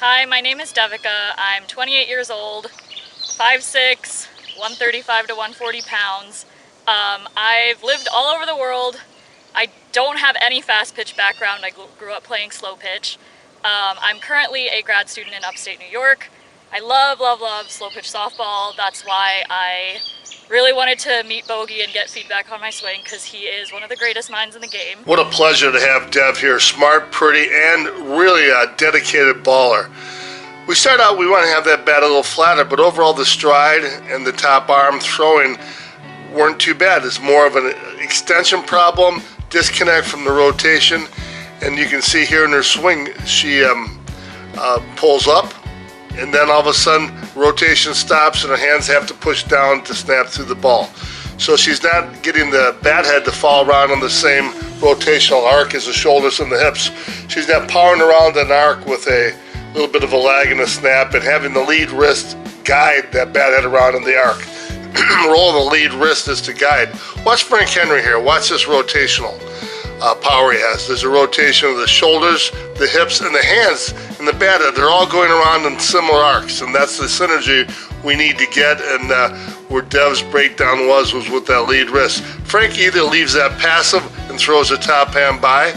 Hi, my name is Devika. I'm 28 years old, 5'6", 135 to 140 pounds. I've lived all over the world. I don't have any fast pitch background. I grew up playing slow pitch. I'm currently a grad student in upstate New York. I love slow pitch softball. That's why I really wanted to meet Bogey and get feedback on my swing, because he is one of the greatest minds in the game. What a pleasure to have Dev here. Smart, pretty, and really a dedicated baller. We start out, we want to have that bat a little flatter, but overall the stride and the top arm throwing weren't too bad. It's more of an extension problem, disconnect from the rotation, and you can see here in her swing, she pulls up, and then all of a sudden rotation stops and her hands have to push down to snap through the ball. So she's not getting the bat head to fall around on the same rotational arc as the shoulders and the hips. She's not powering around an arc with a little bit of a lag and a snap, and having the lead wrist guide that bat head around in the arc. The role of the lead wrist is to guide. Watch Frank Henry here. Watch this rotational power he has. There's a rotation of the shoulders, the hips, and the hands, and the bat head. They're all going around in similar arcs, and that's the synergy we need to get, and where Dev's breakdown was with that lead wrist. Frank either leaves that passive and throws the top hand by,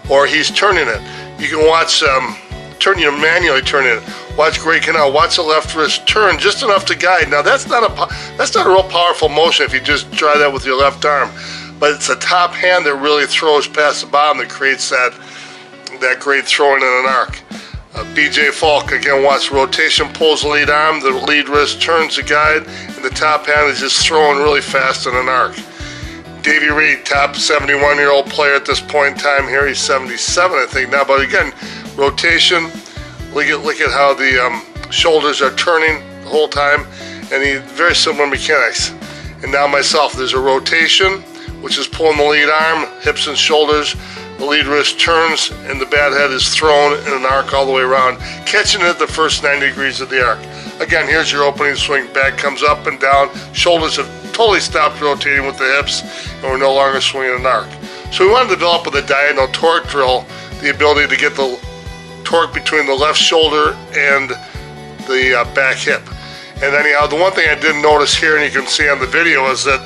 or he's turning it. You can watch manually turning it. Watch Greg Cannell. Watch the left wrist turn just enough to guide. Now that's not a real powerful motion if you just try that with your left arm, but it's a top hand that really throws past the bottom that creates that great throwing in an arc. BJ Falk, again, watch rotation, pulls the lead arm, the lead wrist turns the guide, and the top hand is just throwing really fast in an arc. Davey Reed, top 71-year-old player at this point in time here. He's 77, I think now, but again, rotation, look at how the shoulders are turning the whole time, and very similar mechanics. And now myself, there's a rotation, which is pulling the lead arm, hips and shoulders. The lead wrist turns, and the bat head is thrown in an arc all the way around, catching it at the first 90 degrees of the arc. Again, here's your opening swing. Bat comes up and down. Shoulders have totally stopped rotating with the hips, and we're no longer swinging an arc. So we want to develop with a diagonal torque drill the ability to get the torque between the left shoulder and the back hip. And anyhow, the one thing I didn't notice here, and you can see on the video, is that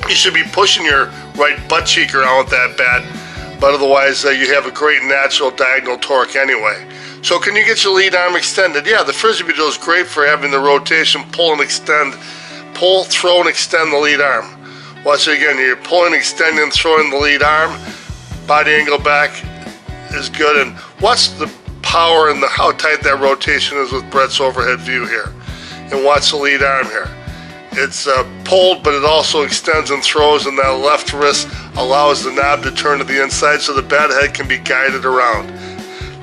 you should be pushing your right butt cheek around with that bat, but otherwise you have a great natural diagonal torque anyway. So can you get your lead arm extended? Yeah, the Frisbee drill is great for having the rotation, pull and extend, pull, throw, and extend the lead arm. Watch it again. You're pulling, extending, and throwing the lead arm. Body angle back is good, and watch the power and how tight that rotation is with Brett's overhead view here. And watch the lead arm here. It's pulled, but it also extends and throws, and that left wrist allows the knob to turn to the inside so the bat head can be guided around.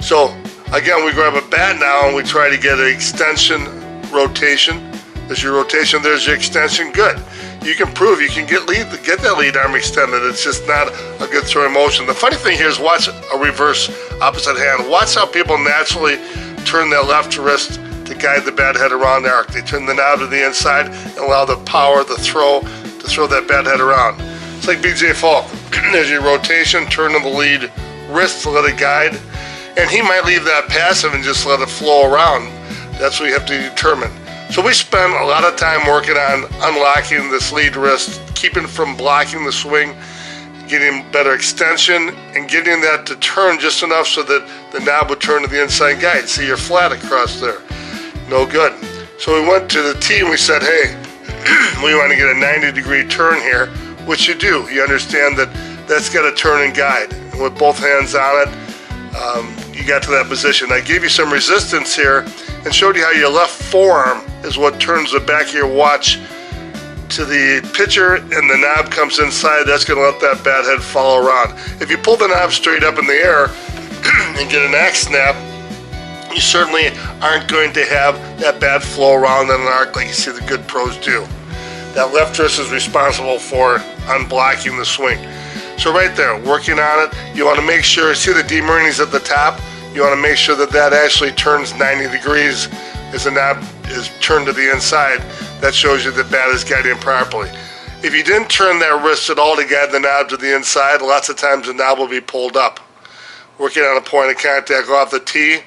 So again, we grab a bat now and we try to get an extension rotation. There's your rotation, there's your extension, good. You can prove you can get that lead arm extended. It's just not a good throwing motion. The funny thing here is watch a reverse opposite hand. Watch how people naturally turn their left wrist to guide the bat head around the arc. They turn the knob to the inside and allow the power, the throw, to throw that bat head around. It's like BJ Falk. There's your rotation, turn of the lead wrist to let it guide, and he might leave that passive and just let it flow around. That's what you have to determine. So we spend a lot of time working on unlocking this lead wrist, keeping from blocking the swing, getting better extension, and getting that to turn just enough so that the knob would turn to the inside guide. See, you're flat across there. No good. So we went to the tee and we said, hey, we want to get a 90-degree turn here, which you do. You understand that that's got to turn and guide. And with both hands on it, you got to that position. I gave you some resistance here and showed you how your left forearm is what turns the back of your watch to the pitcher, and the knob comes inside. That's going to let that bat head follow around. If you pull the knob straight up in the air and get an axe snap, you certainly aren't going to have that bat flow around in an arc like you see the good pros do. That left wrist is responsible for unblocking the swing. So right there, working on it, you want to make sure, see the demerings at the top? You want to make sure that that actually turns 90 degrees as the knob is turned to the inside. That shows you the bat is guiding properly. If you didn't turn that wrist at all to guide the knob to the inside, lots of times the knob will be pulled up. Working on a point of contact off the tee,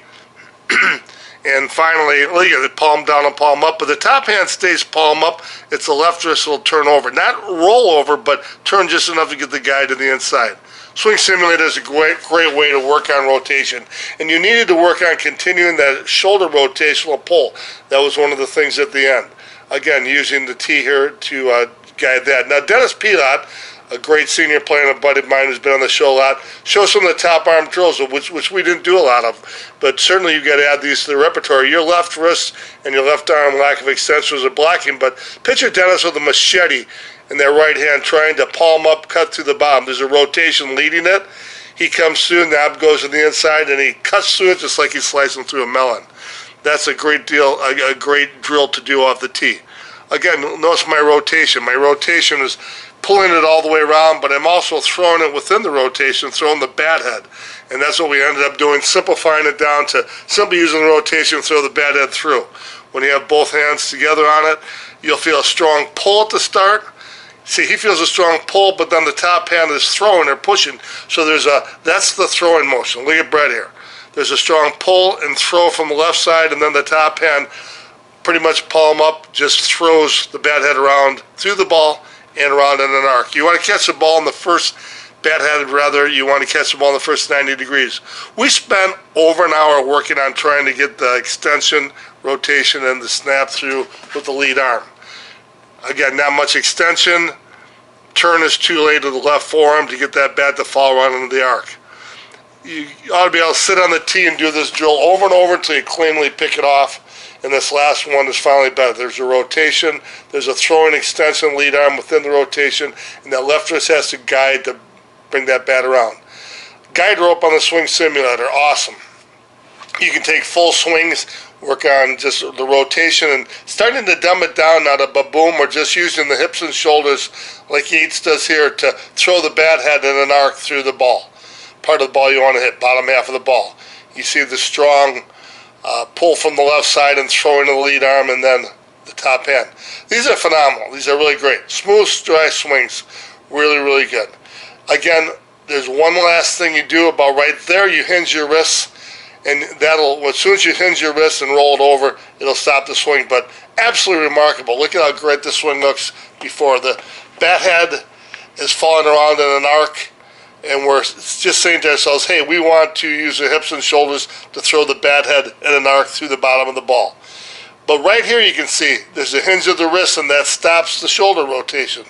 And finally, look at it, palm down and palm up, but the top hand stays palm up. It's the left wrist will turn over. Not roll over, but turn just enough to get the guy to the inside. Swing Simulator is a great way to work on rotation. And you needed to work on continuing that shoulder rotational pull. That was one of the things at the end. Again, using the T here to guide that. Now, Dennis Pilot, a great senior player and a buddy of mine who's been on the show a lot, shows some of the top arm drills, which we didn't do a lot of. But certainly you've got to add these to the repertoire. Your left wrist and your left arm lack of extensions are blocking, but picture Dennis with a machete in their right hand trying to palm up, cut through the bottom. There's a rotation leading it. He comes through, knob goes to the inside, and he cuts through it just like he's slicing through a melon. That's a great deal, a great drill to do off the tee. Again, notice my rotation. My rotation is pulling it all the way around, but I'm also throwing it within the rotation, throwing the bat head. And that's what we ended up doing, simplifying it down to simply using the rotation, throw the bat head through. When you have both hands together on it, you'll feel a strong pull at the start. See, he feels a strong pull, but then the top hand is throwing or pushing. So that's the throwing motion. Look at Brett here. There's a strong pull and throw from the left side, and then the top hand, pretty much palm up, just throws the bat head around through the ball and around in an arc. You want to catch the ball in the first bat head, rather, you want to catch the ball in the first 90 degrees. We spent over an hour working on trying to get the extension, rotation, and the snap through with the lead arm. Again, not much extension. Turn is too late to the left forearm to get that bat to fall right into the arc. You ought to be able to sit on the tee and do this drill over and over until you cleanly pick it off. And this last one is finally better. There's a rotation, there's a throwing extension lead arm within the rotation, and that left wrist has to guide to bring that bat around. Guide rope on the Swing Simulator, awesome. You can take full swings, work on just the rotation, and starting to dumb it down now to ba-boom, or just using the hips and shoulders like Yates does here to throw the bat head in an arc through the ball. Part of the ball you want to hit, bottom half of the ball. You see the strong pull from the left side and throwing the lead arm and then the top hand. These are phenomenal. These are really great. Smooth, dry swings. Really, really good. Again, there's one last thing you do about right there. You hinge your wrists, and that'll, as soon as you hinge your wrists and roll it over, it'll stop the swing. But absolutely remarkable. Look at how great this swing looks before. The bat head is falling around in an arc, and we're just saying to ourselves, hey, we want to use the hips and shoulders to throw the bat head in an arc through the bottom of the ball. But right here you can see there's a hinge of the wrist, and that stops the shoulder rotation.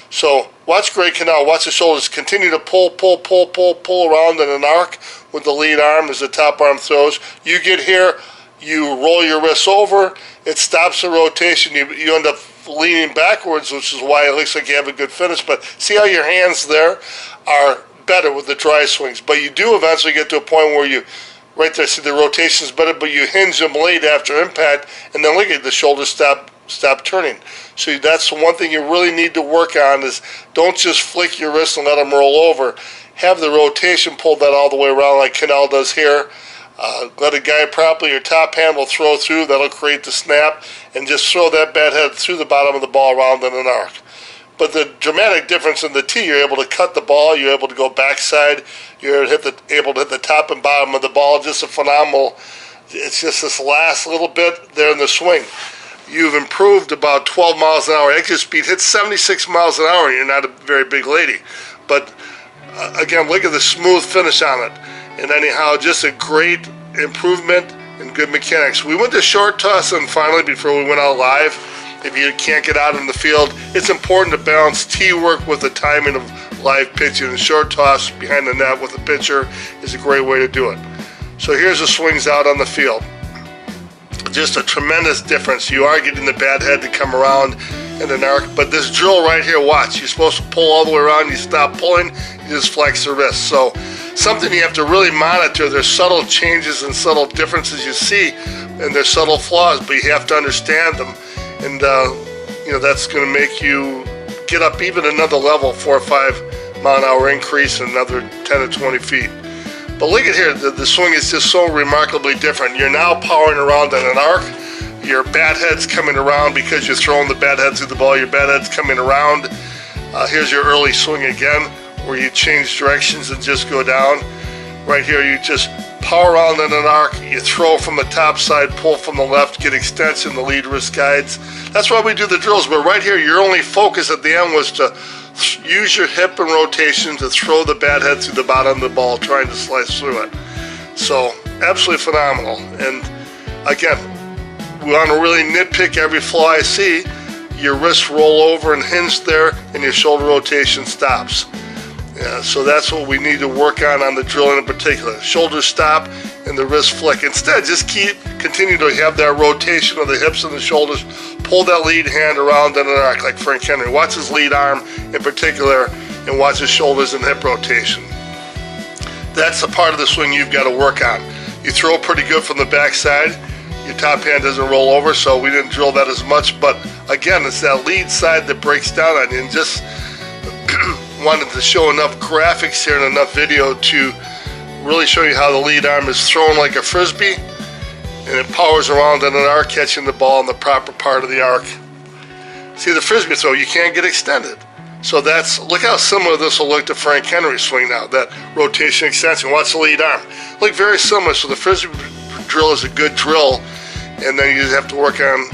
So watch Greg Cannell, watch the shoulders continue to pull around in an arc with the lead arm as the top arm throws. You get here, you roll your wrists over, it stops the rotation, you end up leaning backwards, which is why it looks like you have a good finish. But see how your hands there are better with the dry swings. But you do eventually get to a point where you, right there, see the rotation's better, but you hinge them late after impact, and then look at the shoulders stop turning. So that's the one thing you really need to work on, is don't just flick your wrist and let them roll over. Have the rotation pull that all the way around like Cannell does here. Let it guide properly. Your top hand will throw through. That'll create the snap, and just throw that bat head through the bottom of the ball around in an arc. But the dramatic difference in the tee, you're able to cut the ball, you're able to go backside, you're able to hit the top and bottom of the ball. Just a phenomenal, it's just this last little bit there in the swing. You've improved about 12 miles an hour. Exit speed hits 76 miles an hour, and you're not a very big lady. But again, look at the smooth finish on it. And anyhow, just a great improvement and good mechanics. We went to short toss, and finally, before we went out live, if you can't get out in the field, it's important to balance tee work with the timing of live pitching. And short toss behind the net with the pitcher is a great way to do it. So here's the swings out on the field. Just a tremendous difference. You are getting the bat head to come around in an arc, but this drill right here, watch. You're supposed to pull all the way around. You stop pulling, you just flex the wrist. So something you have to really monitor. There's subtle changes and subtle differences you see, and there's subtle flaws, but you have to understand them. And that's going to make you get up even another level, 4 or 5 mile an hour increase, and another 10 to 20 feet. But look at here, the swing is just so remarkably different. You're now powering around in an arc. Your bat head's coming around because you're throwing the bat head through the ball. Your bat head's coming around. Here's your early swing again, where you change directions and just go down. Right here, you just power around in an arc, you throw from the top side, pull from the left, get extension, the lead wrist guides. That's why we do the drills, but right here, your only focus at the end was to use your hip and rotation to throw the bat head through the bottom of the ball, trying to slice through it. So, absolutely phenomenal. And again, we want to really nitpick every flaw I see. Your wrists roll over and hinge there, and your shoulder rotation stops. Yeah, so that's what we need to work on the drilling in particular. Shoulders stop and the wrist flick. Instead, just continue to have that rotation of the hips and the shoulders. Pull that lead hand around in an arc like Frank Henry. Watch his lead arm in particular, and watch his shoulders and hip rotation. That's the part of the swing you've got to work on. You throw pretty good from the backside. Your top hand doesn't roll over, so we didn't drill that as much. But again, it's that lead side that breaks down on you. And just wanted to show enough graphics here and enough video to really show you how the lead arm is thrown like a frisbee, and it powers around in an arc, catching the ball in the proper part of the arc. See, the frisbee throw, you can't get extended. So look how similar this will look to Frank Henry's swing now, that rotation extension. Watch the lead arm. Look very similar. So the frisbee drill is a good drill, and then you just have to work on,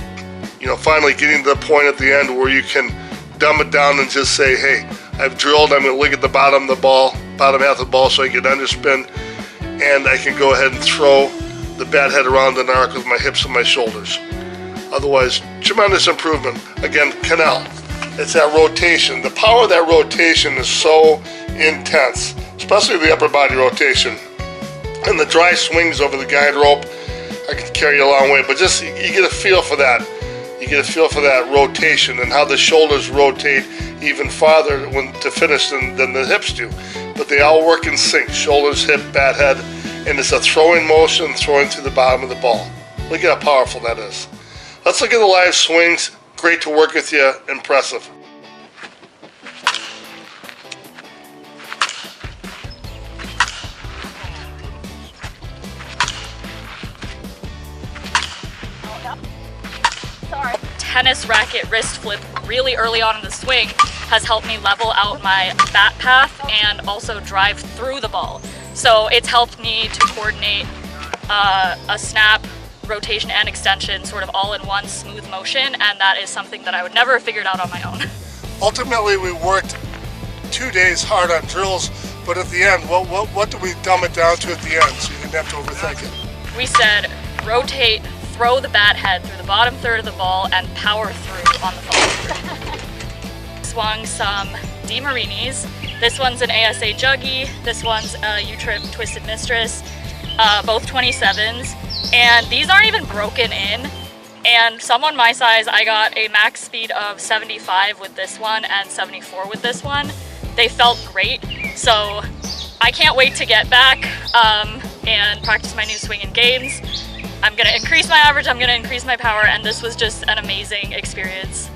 finally getting to the point at the end where you can dumb it down and just say, hey, I've drilled, I'm going to look at the bottom of the ball, bottom half of the ball, so I can underspin, and I can go ahead and throw the bat head around an arc with my hips and my shoulders. Otherwise, tremendous improvement. Again, canal. It's that rotation. The power of that rotation is so intense, especially the upper body rotation. And the dry swings over the guide rope, I can carry you a long way, but just you get a feel for that. You get a feel for that rotation and how the shoulders rotate even farther to finish than the hips do. But they all work in sync, shoulders, hip, bat head, and it's a throwing motion, throwing through the bottom of the ball. Look at how powerful that is. Let's look at the live swings. Great to work with you, impressive. Tennis racket wrist flip really early on in the swing has helped me level out my bat path and also drive through the ball. So it's helped me to coordinate a snap, rotation, and extension sort of all in one smooth motion, and that is something that I would never have figured out on my own. Ultimately, we worked 2 days hard on drills, but at the end, what do we dumb it down to at the end so you didn't have to overthink it? We said rotate, throw the bat head through the bottom third of the ball, and power through on the follow through. Swung some DeMarinis. This one's an ASA Juggy. This one's a U-Trip Twisted Mistress, both 27s. And these aren't even broken in. And someone my size, I got a max speed of 75 with this one and 74 with this one. They felt great. So I can't wait to get back and practice my new swing in games. I'm gonna increase my average, I'm gonna increase my power, and this was just an amazing experience.